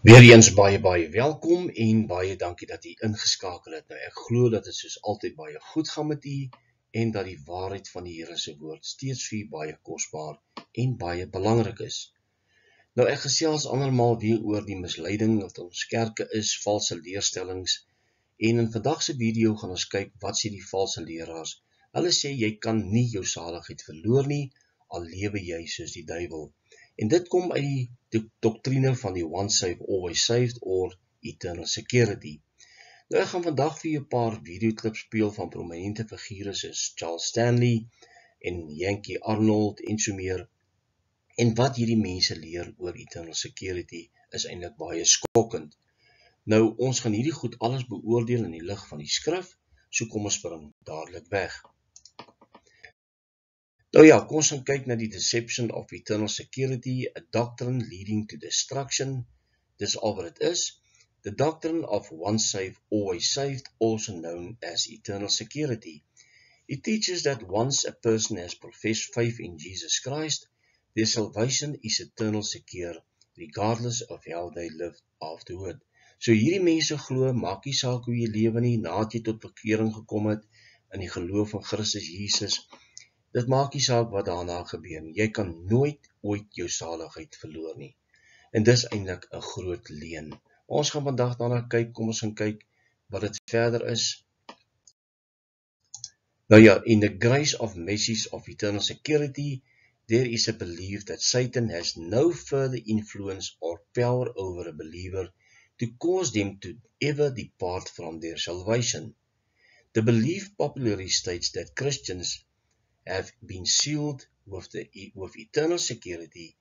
Weereens baie welkom en baie dankie dat u ingeskakel het. Nou ek glo dat dit soos altyd baie goed gaan met u en dat die waarheid van die Here se woord steeds vir u baie kosbaar en baie belangrik is. Nou ek gesels andermaal weer oor die misleiding wat ons kerke is, valse leerstellings, en in vandag se video gaan ons kyk wat sê die valse leraars. Hulle sê jy kan nie jou saligheid verloor nie, al lewe jy soos die duiwel. En dit kom uit die doktrine van die once saved, always saved or eternal security. Nou ek gaan vandag vir julle 'n paar videoklips speel van prominente figure soos Charles Stanley en Yankee Arnold en so meer. En wat hierdie mense leer oor eternal security is eintlik baie skokkend. Nou ons gaan hierdie goed alles beoordeel in die lig van die skrif, so kom ons spring dadelik weg. Nou ja, kom ons gaan kyk na die deception of eternal security, a doctrine leading to destruction. Dis al wat dit is. The doctrine of once saved, always saved, also known as eternal security. It teaches that once a person has professed faith in Jesus Christ, their salvation is eternal secure, regardless of how they live afterward. So hierdie mense glo, maak nie saak hoe jy lewe nie, nadat jy tot bekering gekom het in die geloof van Christus Jesus. Dit maak nie saak wat daarna gebeur nie. Jy kan nooit ooit jou saligheid verloor nie. En dis eintlik 'n groot leuen. Ons gaan vandag daarna kyk, kom ons gaan kyk wat dit verder is. Nou ja, in the grace of message of eternal security, there is a belief that Satan has no further influence or power over a believer to cause them to ever depart from their salvation. The belief popularly states that Christians have been sealed with eternal security,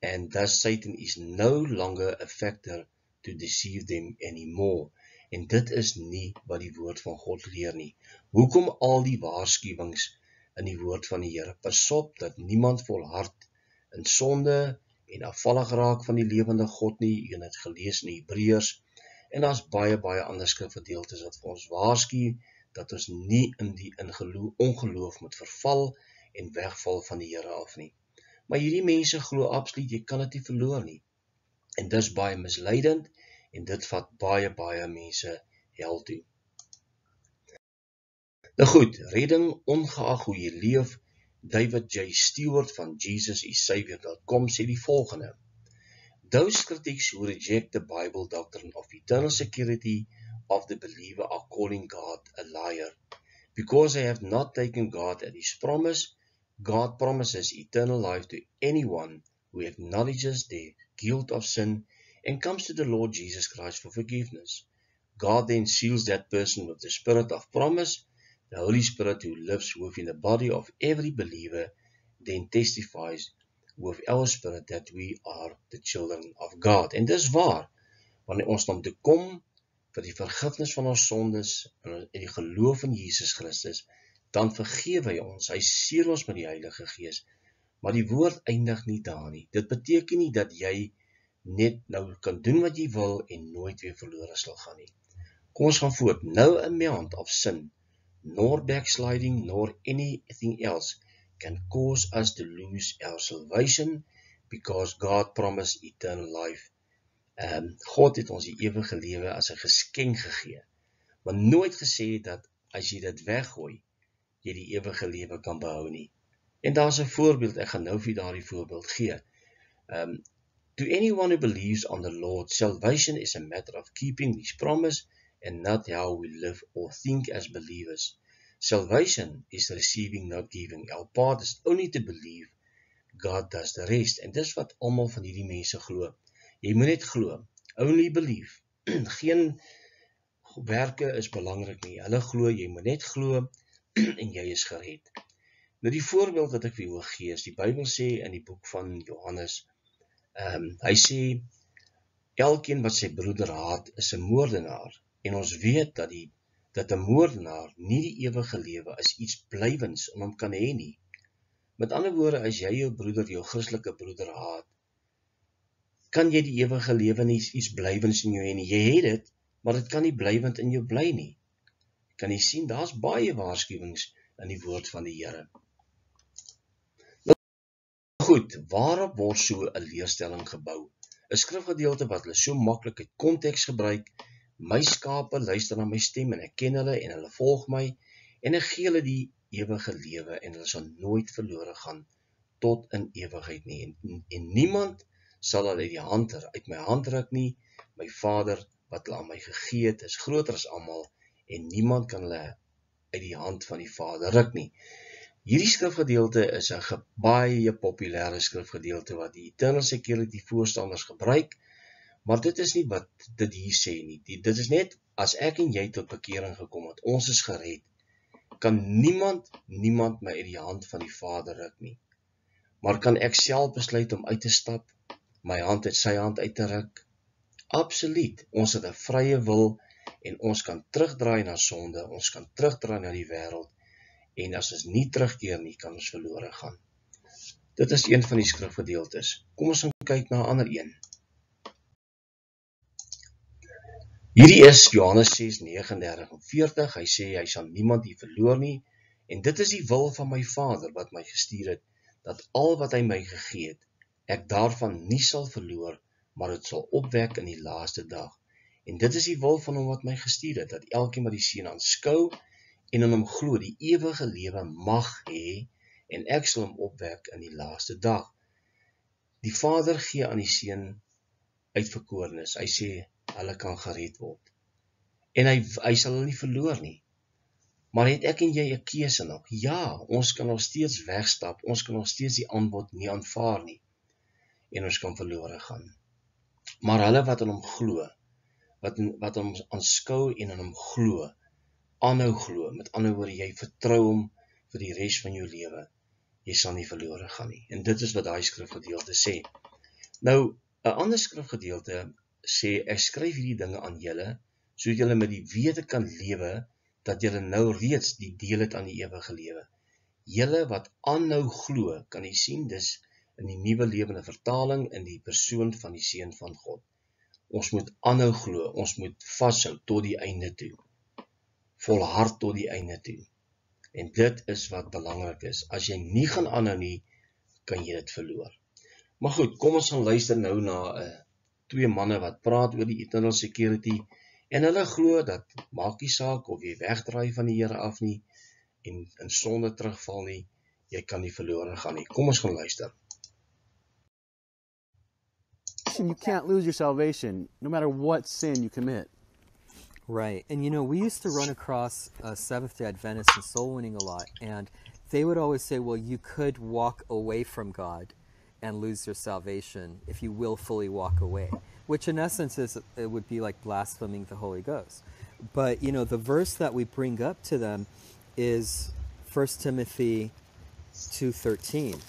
and thus Satan is no longer a factor to deceive them anymore. En dit is nie wat die woord van God leer nie. Hoekom al die waarskuwings in die woord van die Here? Pas op dat niemand volhard in sonde en afvallig raak van die lewende God nie. Jy het gelees in Hebreërs, en daar's baie ander skrifgedeeltes wat vir ons waarsku dat ons nie in die ongeloof moet verval en wegval van die Here af nie. Maar hierdie mense glo absoluut, jy kan dit nie verloor nie. En dis baie misleidend, en dit vat baie mense hel toe. Nou goed, redding ongeag hoe jy leef. David J. Stewart van JesusIsSavior.com sê die volgende: Those critics who reject the Bible doctrine of eternal security of the believer are calling God a liar. Because they have not taken God at His promise, God promises eternal life to anyone who acknowledges their guilt of sin and comes to the Lord Jesus Christ for forgiveness. God then seals that person with the Spirit of promise. The Holy Spirit who lives within the body of every believer then testifies with our spirit that we are the children of God. En dis waar, wanneer ons dan toe kom vir die vergifnis van ons sondes en die geloof in Jesus Christus, dan vergewe hy ons, hy seël ons met die Heilige Gees, maar die woord eindig nie daar nie. Dit beteken nie dat jy net nou kan doen wat jy wil en nooit weer verlore sal gaan nie. Kom ons gaan voort. No amount of sin, nor backsliding, nor anything else can cause us to lose our salvation, because God promised eternal life. God het ons die ewige lewe as 'n geskenk gegee, maar nooit gesê dat as jy dit weggooi, jy die ewige lewe kan behou nie. En daar's 'n voorbeeld, ek gaan nou vir daardie voorbeeld gee. To anyone who believes on the Lord, salvation is a matter of keeping His promise and not how we live or think as believers. Salvation is receiving, not giving. Our part is only to believe. God does the rest. En dis wat almal van hierdie mense glo. Jy moet net glo. Only believe. Geen werke is belangrik nie. Hulle glo, jy moet net glo en jy is gered. Nou die voorbeeld wat ek vir julle gee is, die Bybel sê in die boek van Johannes, hy sê, elkeen wat sy broeder haat is 'n moordenaar. En ons weet dat 'n moordenaar nie die ewige lewe as iets blywends in hom kan hê nie. Met ander woorde, as jy jou broeder, jou Christelike broeder haat, kan jy die ewige lewe nie iets blywends in jou hê nie. Jy het dit, maar dit kan nie blywend in jou bly nie. Kan jy sien, daar's baie waarskuwings in die woord van die Here. Nou goed, waarop word so 'n leerstelling gebou? 'n skrifgedeelte wat hulle so maklik uit konteks gebruik. My skape luister na my stem en ek ken hulle en hulle volg my en ek gee hulle die ewige lewe en hulle sal nooit verlore gaan tot in ewigheid nie. En niemand sal hulle uit my hand ruk nie. My Vader wat hulle aan my gegee het is groter as almal en niemand kan hulle uit die hand van die Vader ruk nie. Hierdie skrifgedeelte is 'n baie populêre skrifgedeelte wat die Eternal Security voorstanders gebruik, maar dit is nie wat dit hier sê nie. Dit is net, as ek en jy tot bekering gekom het, ons is gered, kan niemand my uit die hand van die Vader ruk nie. Maar kan ek self besluit om uit te stap, my hand uit sy hand uit te ruk? Absoluut, ons het 'n vrye wil en ons kan terugdraai na sonde, ons kan terugdraai na die wêreld, en as ons nie terugkeer nie, kan ons verlore gaan. Dit is een van die skrifgedeeltes. Kom ons kyk na 'n ander een. Hierdie is Johannes 6:39 en 40. Hy sê, hy sal niemand hier verloor nie, en dit is die wil van my Vader wat my gestuur het, dat al wat hy my gegee het, ek daarvan nie sal verloor, maar dit sal opwek in die laaste dag. En dit is die wil van hom wat my gestuur het, dat elkeen wat die Seun aanskou en in hom glo, die ewige lewe mag hê, en ek sal hom opwek in die laaste dag. Die Vader gee aan die Seun uitverkorenes. Hy sê, hulle kan gered word. En hy sal hulle nie verloor nie. Maar het ek en jy 'n keuse nog? Ja, ons kan nog steeds wegstap, ons kan nog steeds die aanbod nie aanvaar nie, en ons kan verlore gaan. Maar hulle wat in hom glo, wat hom aanskou en in hom glo, aanhou glo, met ander woorde, jy vertrou hom vir die res van jou lewe, jy sal nie verlore gaan nie. En dit is wat daai skrifgedeelte sê. Nou, 'n ander skrifgedeelte sê, ek skryf hierdie dinge aan julle, sodat julle met die wete kan lewe, dat julle nou reeds die deel het aan die ewige lewe. Julle wat aanhou glo, kan jy sien, dis in die Nuwe Lewende Vertaling, in die persoon van die Seun van God. Ons moet aanhou glo, ons moet vashou tot die einde toe. Volhard tot die einde toe. En dit is wat belangrik is. As jy nie gaan aanhou nie, kan jy dit verloor. Maar goed, kom ons gaan luister nou na twee manne wat praat oor die Eternal Security, en hulle glo dat, maak nie saak of jy wegdraai van die Here af nie, en in sonde terugval nie, jy kan nie verlore gaan nie. Kom ons gaan luister. You can't lose your salvation, no matter what sin you commit. Right. And we used to run across Seventh-day Adventists in soul winning a lot, and they would always say, well, you could walk away from God and lose your salvation if you willfully walk away, which in essence it would be like blaspheming the Holy Ghost. But, the verse that we bring up to them is 1 Timothy 2:13.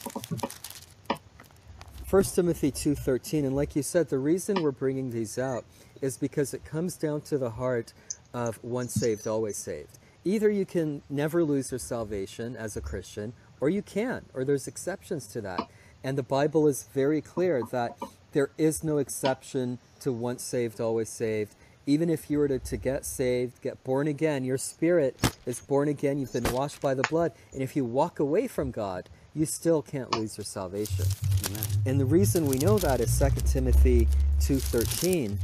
1 Timothy 2:13, and like you said, the reason we're bringing these out is because it comes down to the heart of once saved, always saved. Either you can never lose your salvation as a Christian, or you can, or there's exceptions to that. And the Bible is very clear that there is no exception to once saved, always saved. Even if you were to get saved, get born again, your spirit is born again, you've been washed by the blood, and if you walk away from God, you still can't lose your salvation. Amen. And the reason we know that is 2 Timothy 2:13.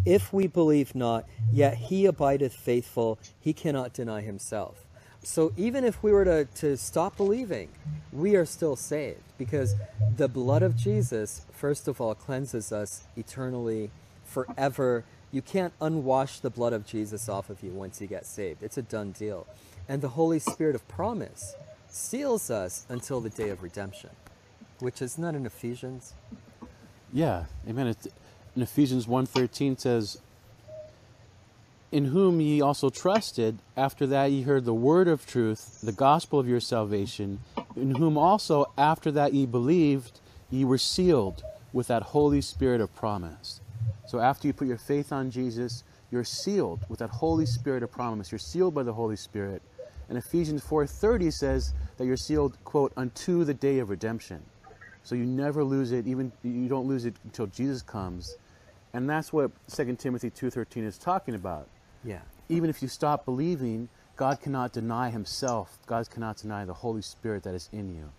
If we believe not, yet he abideth faithful, he cannot deny himself. So even if we were to stop believing, we are still saved, because the blood of Jesus, first of all, cleanses us eternally, forever. You can't unwash the blood of Jesus off of you once you get saved. It's a done deal. And the Holy Spirit of promise seals us until the day of redemption, which is not in Ephesians. Yeah, amen. In Ephesians 1:13 says, in whom ye also trusted, after that ye heard the word of truth, the gospel of your salvation, in whom also after that ye believed, ye were sealed with that Holy Spirit of promise. So after you put your faith on Jesus, you're sealed with that Holy Spirit of promise. You're sealed by the Holy Spirit. And Ephesians 4:30 says that you're sealed, quote, unto the day of redemption. So you never lose it, even you don't lose it until Jesus comes. And that's what 2 Timothy 2:13 is talking about. Yeah. Even if you stop believing, God cannot deny himself. God cannot deny the Holy Spirit that is in you.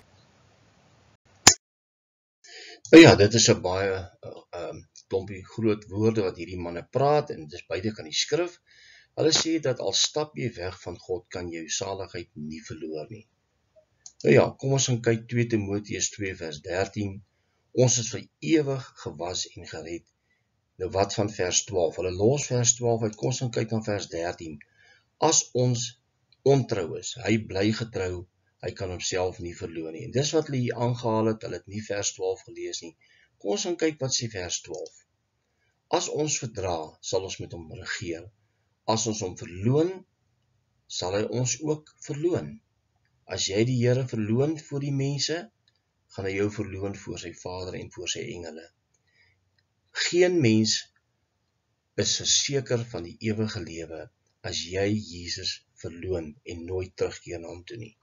Ja, dit is 'n baie klompie groot woorde wat hierdie manne praat, en dis beide kan die skrif. Hulle sê dat al stap jy weg van God, kan jy jou saligheid nie verloor nie. Nou ja, kom ons gaan kyk 2 Timoteus 2 vers 13. Ons is vir ewig gewas en gered. Nou wat van vers 12? Hulle los vers 12 uit, kom ons gaan kyk na vers 13. As ons ontrou is, hy bly getrou, hy kan homself nie verloor nie. En dis wat hulle hier aangehaal het, hulle het nie vers 12 gelees nie. Kom ons gaan kyk wat sê vers 12. As ons verdra, sal ons met hom regeer. As ons hom verloon, sal hy ons ook verloon. As jy die Here verloon voor die mense, gaan hy jou verloon voor sy Vader en voor sy engele. Geen mens is verseker van die ewige lewe as jy Jesus verloon en nooit terugkeer na hom toe nie.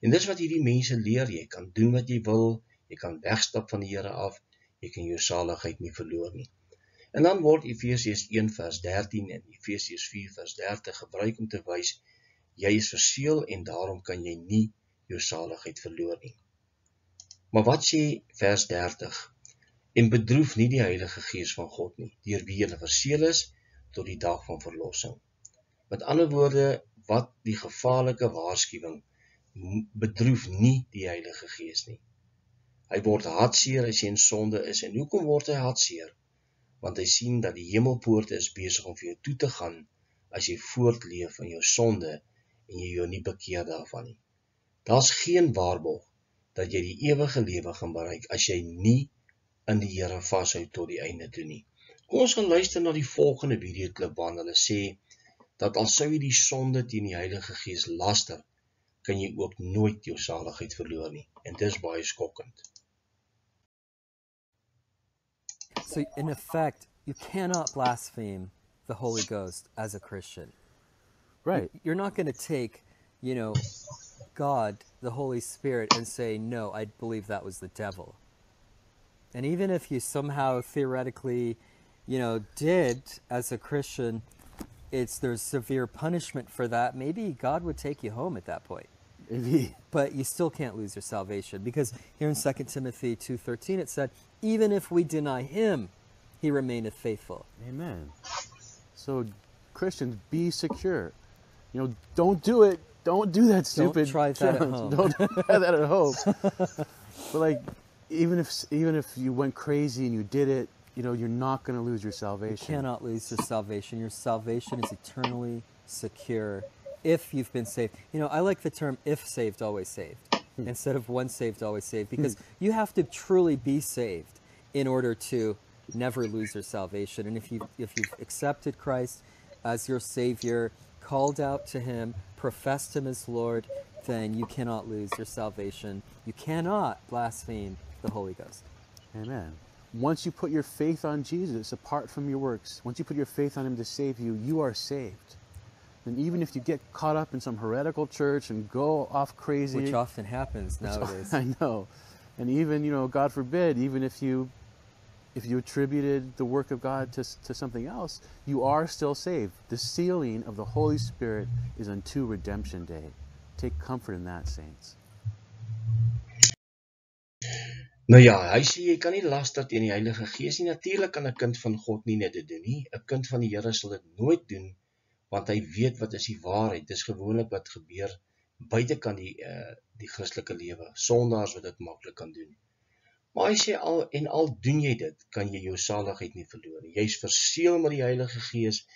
En dis wat hierdie mense leer, jy kan doen wat jy wil, jy kan wegstap van die Here af, jy kan jou saligheid nie verloor nie. En dan word Efesiërs 1 vers 13 en Efesiërs 4 vers 30 gebruik om te wys, jy is verseël en daarom kan jy nie jou saligheid verloor nie. Maar wat sê vers 30? En bedroef nie die Heilige Gees van God nie, deur wie julle verseël is tot die dag van verlossing. Met ander woorde, wat die gevaarlike waarskuwing, bedroef nie die Heilige Gees nie. Hy word hartseer as jy in sonde is. En hoekom word hy hartseer? Want hy sien dat die hemelpoorte is besig om vir jou toe te gaan as jy voortleef in jou sonde en jy jou nie bekeer daarvan nie. Daar's geen waarborg dat jy die ewige lewe gaan bereik as jy nie in die Here vashou tot die einde toe nie. Kom ons gaan luister na die volgende videoklip waarin hulle sê dat al sou jy die sonde teen die Heilige Gees laster, kan jy ook nooit jou saligheid verloor nie. En dis baie skokkend. So in effect, you cannot blaspheme the Holy Ghost as a Christian. Right. You're not going to take, God, the Holy Spirit, and say, no, I believe that was the devil. And even if you somehow theoretically, did as a Christian, there's severe punishment for that. Maybe God would take you home at that point. Maybe. But you still can't lose your salvation, because here in 2 Timothy 2:13 it said, even if we deny him, he remaineth faithful. Amen. So Christians, be secure. Don't do it. Don't do that stupid. Don't try that at home. Don't try that at home. But even if you went crazy and you did it, you're not going to lose your salvation. You cannot lose your salvation. Your salvation is eternally secure if you've been saved. I like the term "if saved, always saved" instead of "once saved, always saved," because you have to truly be saved in order to never lose your salvation. And if you've accepted Christ as your Savior, called out to him, professed him as Lord, then you cannot lose your salvation. You cannot blaspheme the Holy Ghost. Amen. Once you put your faith on Jesus, apart from your works, once you put your faith on him to save you, you are saved. And even if you get caught up in some heretical church and go off crazy, which often happens nowadays. I know. And even, God forbid, even if you attributed the work of God to something else, you are still saved. The sealing of the Holy Spirit is unto redemption day. Take comfort in that, saints. Nou ja, hy sê jy kan nie laster teen die Heilige Gees nie. Natuurlik kan 'n kind van God nie dit doen nie. 'n Kind van die Here sal dit nooit doen, want hy weet wat is die waarheid. Dis gewoonlik wat gebeur buitekant die Christelike lewe. Sondaars wat dit maklik kan doen. Maar hy sê al doen jy dit, kan jy jou saligheid nie verloor nie. Jy's verseël met die Heilige Gees.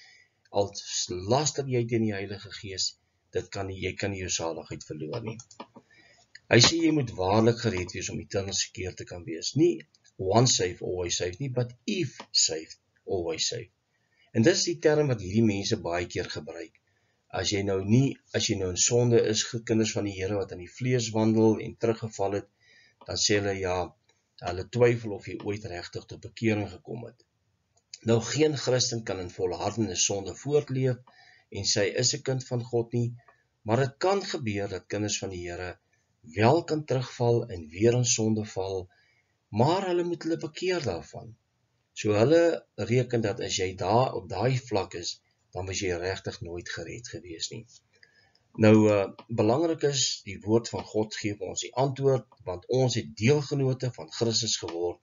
Al laster jy teen die Heilige Gees, jy kan nie jou saligheid verloor nie. Hy sê jy moet waarlik gered wees om eternal secure te kan wees. Nie once saved, always saved nie, but if saved, always saved. En dis die term wat hierdie mense baie keer gebruik. As jy nou in sonde is, kinders van die Here wat in die vlees wandel en teruggeval het, dan sê hulle ja, hulle twyfel of jy ooit regtig tot bekering gekom het. Nou geen Christen kan in volhardende sonde voortleef en sy is 'n kind van God nie, maar dit kan gebeur dat kinders van die Here wel kan terugval en weer in sonde val, maar hulle moet hulle bekeer daarvan. So hulle reken dat as jy daar op daai vlak is, dan was jy regtig nooit gered gewees nie. Nou, belangrik is, die woord van God gee ons die antwoord, want ons het deelgenote van Christus geword,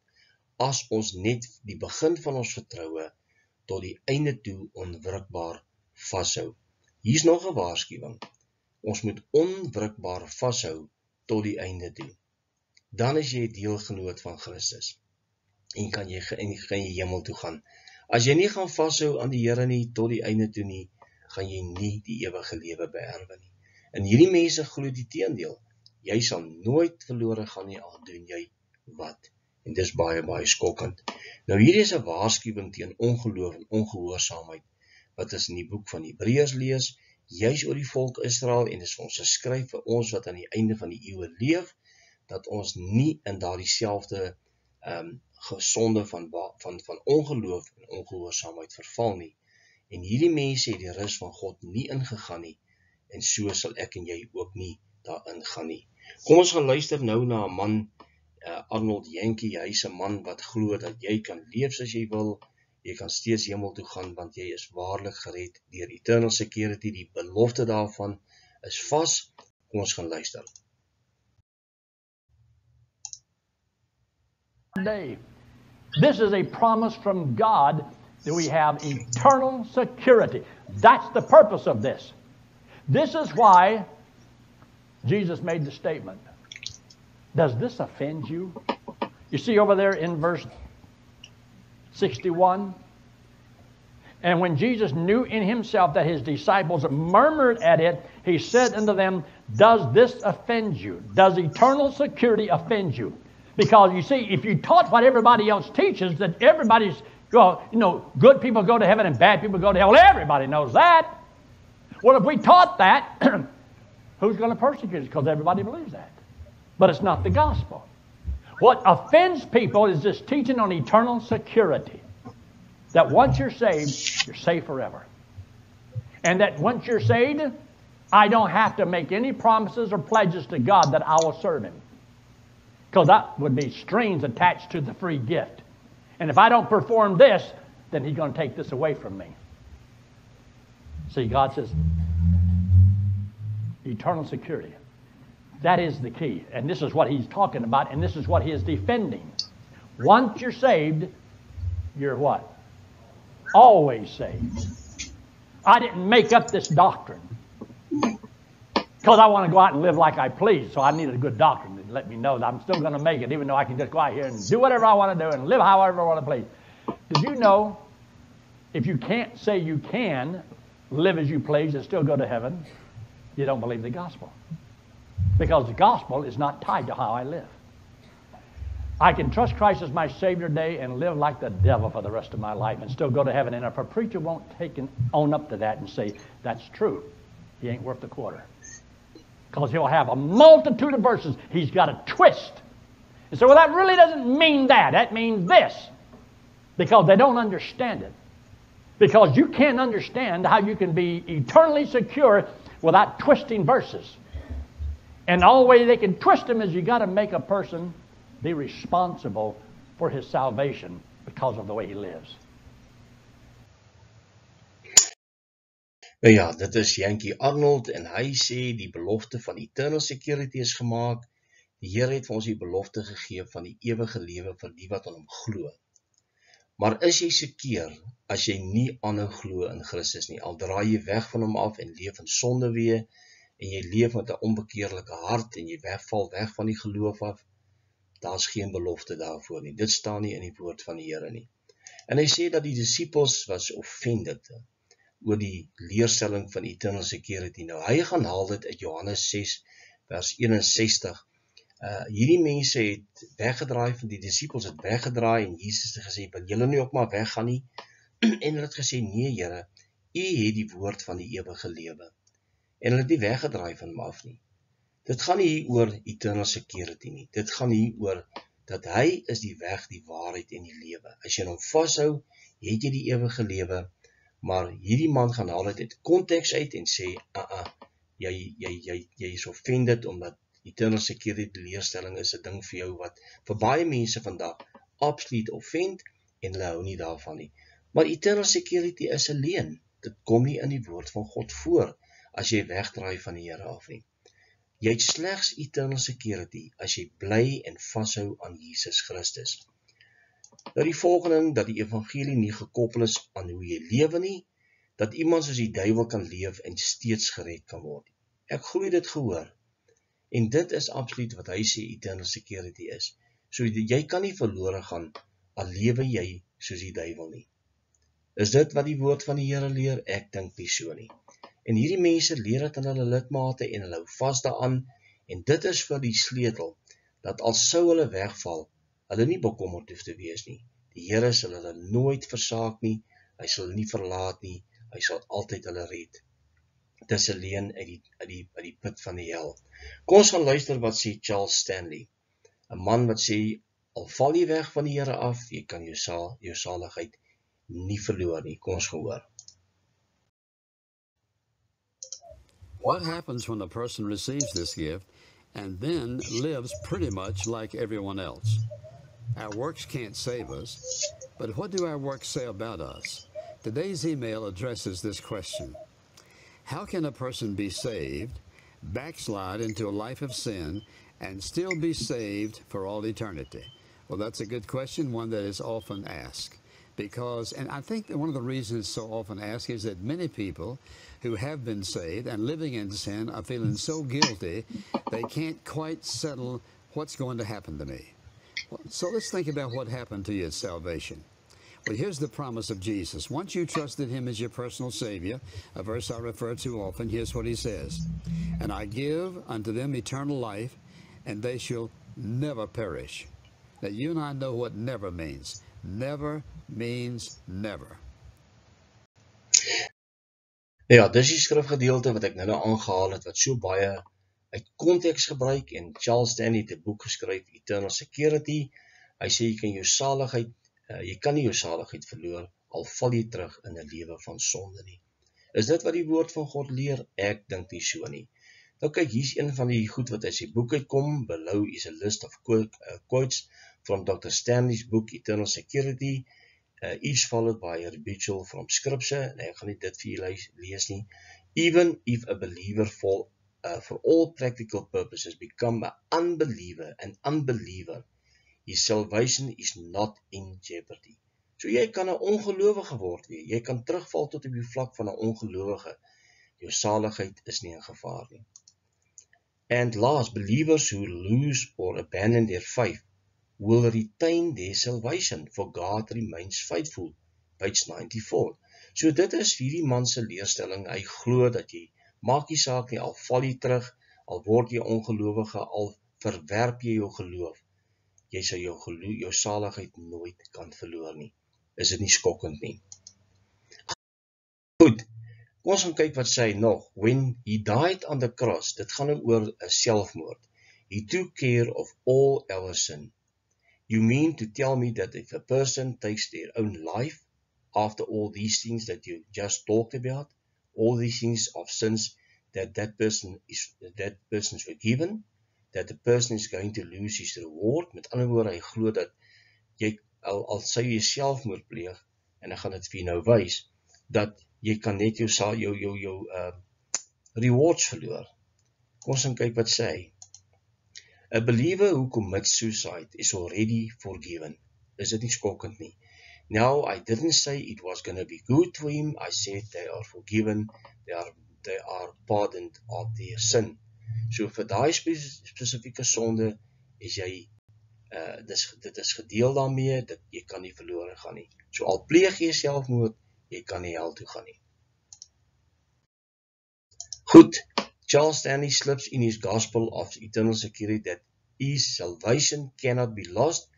as ons net die begin van ons vertroue tot die einde toe onwrikbaar vashou. Hier's nog 'n waarskuwing. Ons moet onwrikbaar vashou tot die einde toe. Dan is jy 'n deelgenoot van Christus. En kan jy hemel toe gaan. As jy nie gaan vashou aan die Here nie tot die einde toe nie, gaan jy nie die ewige lewe beerwe nie. En hierdie mense glo die teendeel. Jy sal nooit verlore gaan nie, al doen jy wat. En dis baie, baie skokkend. Nou hierdie is 'n waarskuwing teen ongeloof en ongehoorsaamheid, wat ons in die boek van Hebreërs lees, juis oor die volk Israel, en is vir ons geskryf vir ons wat aan die einde van die eeue leef, dat ons nie in daardie selfde gesonde van ongeloof en ongehoorsaamheid verval nie. En hierdie mense het die rus van God nie ingegaan nie, en so sal ek en jy ook nie daarin gaan nie. Kom ons gaan luister nou na 'n man, Arnold Yankee. Hy's 'n man wat glo dat jy kan leef soos jy wil, jy kan steeds hemel toe gaan, want jy is waarlik gered deur eternal security, die belofte daarvan is vas. Kom ons gaan luister. Day. This is a promise from God that we have eternal security. That's the purpose of this. This is why Jesus made the statement. Does this offend you? You see over there in verse 61. And when Jesus knew in himself that his disciples murmured at it, he said unto them, does this offend you? Does eternal security offend you? Because you see, if you taught what everybody else teaches, that everybody's, good people go to heaven and bad people go to hell, everybody knows that. Well, if we taught that, who's going to persecute us? Because everybody believes that. But it's not the gospel. What offends people is this teaching on eternal security. That once you're saved, you're saved forever. And that once you're saved, I don't have to make any promises or pledges to God that I will serve Him. Because that would be strings attached to the free gift. And if I don't perform this, then He's going to take this away from me. See, God says, eternal security. That is the key. And this is what He's talking about, and this is what He is defending. Once you're saved, you're what? Always saved. I didn't make up this doctrine because I want to go out and live like I please, so I needed a good doctrine to let me know that I'm still going to make it, even though I can just go out here and do whatever I want to do and live however I want to please. Did you know if you can't say you can live as you please and still go to heaven, you don't believe the gospel? Because the gospel is not tied to how I live. I can trust Christ as my Savior today and live like the devil for the rest of my life and still go to heaven. And if a preacher won't own up to that and say, that's true, he ain't worth the quarter. Because he'll have a multitude of verses he's got to twist. And so, well, that really doesn't mean that. That means this. Because they don't understand it. Because you can't understand how you can be eternally secure without twisting verses. And the only way they can twist them is you got to make a person be responsible for his salvation because of the way he lives. Nou ja, dit is Yankee Arnold en hy sê die belofte van eternal security is gemaak. Die Here het vir ons die belofte gegee van die ewige lewe vir die wat aan hom glo. Maar is jy seker as jy nie aanhou glo in Christus nie, al draai jy weg van hom af en leef in sonde weer en jy leef met 'n onbekeerlike hart en jy val weg van die geloof af, daar's geen belofte daarvoor nie. Dit staan nie in die woord van die Here nie. En hy sê dat die disippels was offended oor die leerstelling van eternal security. Nou, hy gaan haal dit uit Johannes 6 vers 61. Hierdie mense het weggedraai, van die disippels het weggedraai en Jesus het gesê, wil julle nie ook maar weggaan nie? En hulle het gesê, nee Here, U het die woord van die ewige lewe. En hulle het nie weggedraai van hom af nie. Dit gaan nie hier oor eternal security nie. Dit gaan hier oor dat hy is die weg, die waarheid en die lewe. As jy hom vashou, het jy die ewige lewe, maar hierdie man gaan haal dit uit konteks uit en sê, jy is offended omdat eternal security leerstelling is 'n ding vir jou wat vir baie mense vandag absoluut offend en hulle hou nie daarvan nie. Maar eternal security is 'n leuen. Dit kom nie in die woord van God voor as jy wegdraai van die Here af nie. Jy het slegs eternal security as jy bly en vashou aan Jesus Christus. Nou die volgende, dat die evangelie nie gekoppel is aan hoe jy lewe nie, dat iemand soos die duiwel kan leef en steeds gered kan word. Ek glo dit gehoor. En dit is absoluut wat hy sê eternal security is. So jy kan nie verlore gaan al lewe jy soos die duiwel nie. Is dit wat die woord van die Here leer? Ek dink nie so nie. En hierdie mense leer dit aan hulle lidmate en hulle hou vas daaraan, en dit is vir die sleutel, dat al sou hulle wegval, hulle nie bekommerd hoef te wees nie. Die Here sal hulle nooit versaak nie, hy sal hulle nie verlaat nie, hy sal altyd hulle red. Dis 'n leuen uit die put van die hel. Kom ons gaan luister wat sê Charles Stanley, 'n man wat sê, al val jy weg van die Here af, jy kan jou saligheid nie verloor nie. Kom ons gehoor. What happens when a person receives this gift and then lives pretty much like everyone else? Our works can't save us, but what do our works say about us? Today's email addresses this question. How can a person be saved, backslide into a life of sin, and still be saved for all eternity? Well, that's a good question, one that is often asked. Because, and I think that one of the reasons it's so often asked is that many people who have been saved and living in sin are feeling so guilty they can't quite settle what's going to happen to me. So let's think about what happened to you at salvation. Well, here's the promise of Jesus. Once you trusted him as your personal Savior, a verse I refer to often, here's what he says. And I give unto them eternal life, and they shall never perish. Now, you and I know what never means. Never means never. Ja, dis die skrifgedeelte wat ek nou aangehaal het, wat so baie uit konteks gebruik, en Charles Stanley het 'n boek geskryf, Eternal Security. Hy sê jy kan nie jou saligheid verloor, al val jy terug in 'n lewe van sonde nie. Is dit wat die woord van God leer? Ek dink nie so nie. Nou kyk, hier's een van die goed wat uit sy boek uitkom. Below is a list of quotes from Dr. Stanley's book, Eternal Security, each followed by a rebuttal from Scripture. Ek gaan nie dit vir julle lees nie. Even if a believer for all practical purposes become an unbeliever, his salvation is not in jeopardy. So jy kan 'n ongelowige word weer. Jy kan terugval tot op die vlak van 'n ongelowige. Jou saligheid is nie in gevaar nie. And last, believers who lose or abandon their faith will retain their salvation, for God remains faithful. Page 94. So dit is hierdie man se leerstelling. Hy glo dat jy, maak nie saak nie, al val jy terug, al word jy ongelowige, al verwerp jy jou geloof, jy sal jou saligheid nooit kan verloor nie. Is dit nie skokkend nie? Goed, kom ons gaan kyk wat sê hy nog. When he died on the cross, dit gaan nou oor 'n selfmoord. He took care of all our sin. You mean to tell me that if a person takes their own life, after all these things that you just talked about, all these things of sins, that person is forgiven, that the person is going to lose his reward? Met ander woorde, hy glo dat jy, al sou jy selfmoord pleeg, en ek gaan dit vir jou nou wys, dat jy kan net jou rewards verloor. Kom ons kyk wat sê hy. A believer who commits suicide is already forgiven. Is dit nie skokkend nie? Now, I didn't say it was going to be good for him. I said they are forgiven, they are pardoned of their sin. So vir daai spesifieke sonde is jy, dit is gedeel daarmee, dat jy kan nie verlore gaan nie. So al pleeg jy selfmoord, jy kan nie hel toe gaan nie. Goed, Charles Stanley slips in his gospel of eternal security that his salvation cannot be lost,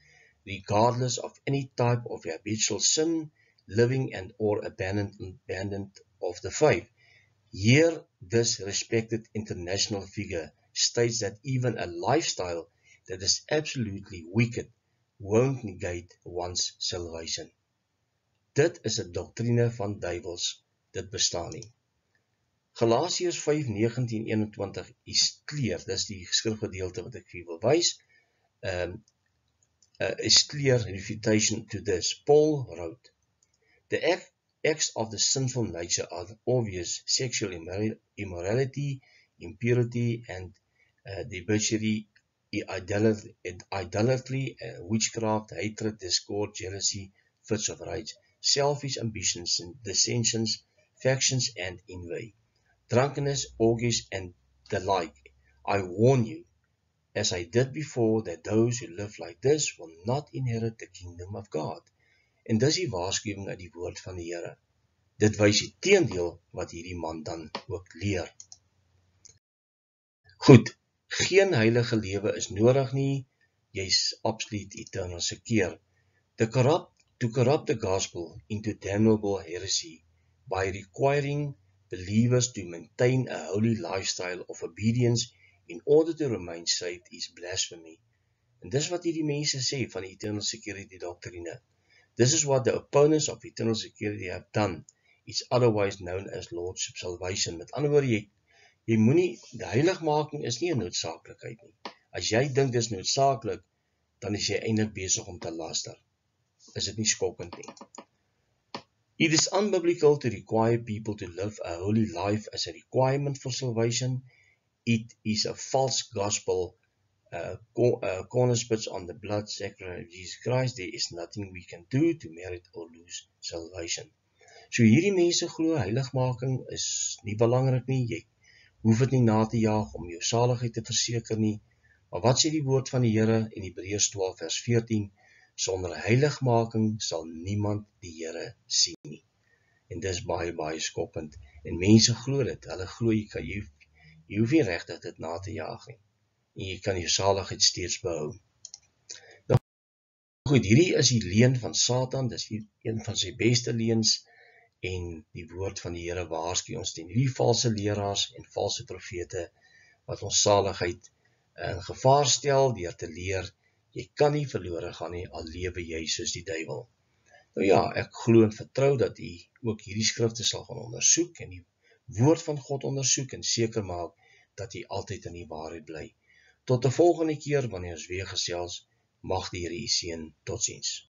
regardless of any type of habitual sin, living and or abandonment of the faith. Here, this respected international figure states that even a lifestyle that is absolutely wicked won't negate one's salvation. Dit is 'n doktrine van duiwels, dit bestaan nie. Galasiërs 5:19-21 is clear, dis die skrifgedeelte wat ek vir wil wys, is clear refutation to this. Paul wrote, the acts of the sinful nature are obvious: sexual immorality, impurity, and debauchery, idolatry, witchcraft, hatred, discord, jealousy, fits of rage, selfish ambitions, dissensions, factions, and envy, drunkenness, orgies, and the like. I warn you, as I did before, that those who live like this will not inherit the kingdom of God. En dis die waarskuwing uit die woord van die Here. Dit wys die teendeel wat hierdie man dan ook leer. Goed, geen heilige lewe is nodig nie, jy's absoluut eternal secure. To corrupt the gospel into damnable heresy by requiring believers to maintain a holy lifestyle of obedience in order to remain saved is blasphemy. En dis wat hierdie mense sê van die eternal security doctrine. This is what the opponents of eternal security have done. It's otherwise known as Lordship salvation. Met ander woorde, jy moenie, die heiligmaking is nie 'n noodsaaklikheid nie. As jy dink dis noodsaaklik, dan is jy eintlik besig om te laster. Is dit nie skokkend nie? It is unbiblical to require people to live a holy life as a requirement for salvation. It is a false gospel. Cornerspits on the blood sacrifice of Jesus Christ. There is nothing we can do to merit or lose salvation. So hierdie mense glo heiligmaking is nie belangrik nie. Jy hoef dit nie na te jaag om jou saligheid te verseker nie. Maar wat sê die woord van die Here in Hebreërs 12 vers 14? Sonder heiligmaking sal niemand die Here sien nie. En dis baie, baie skokkend. En mense glo dit. Hulle glo jy hoef nie regtig dit na te jaag nie. En jy kan jou saligheid steeds behou. Nou goed, hierdie is die leuen van Satan, dis een van sy beste leuns, en die woord van die Here waarsku ons teen hierdie valse leraars en valse profete wat ons saligheid in gevaar stel deur te leer, jy kan nie verlore gaan nie, al lewe jy soos die duiwel. Nou ja, ek glo en vertrou dat u ook hierdie skrifte sal gaan ondersoek en die woord van God ondersoek en seker maak dat u altyd in die waarheid bly. Tot 'n volgende keer wanneer ons weer gesels, mag die Here u seën. Totsiens.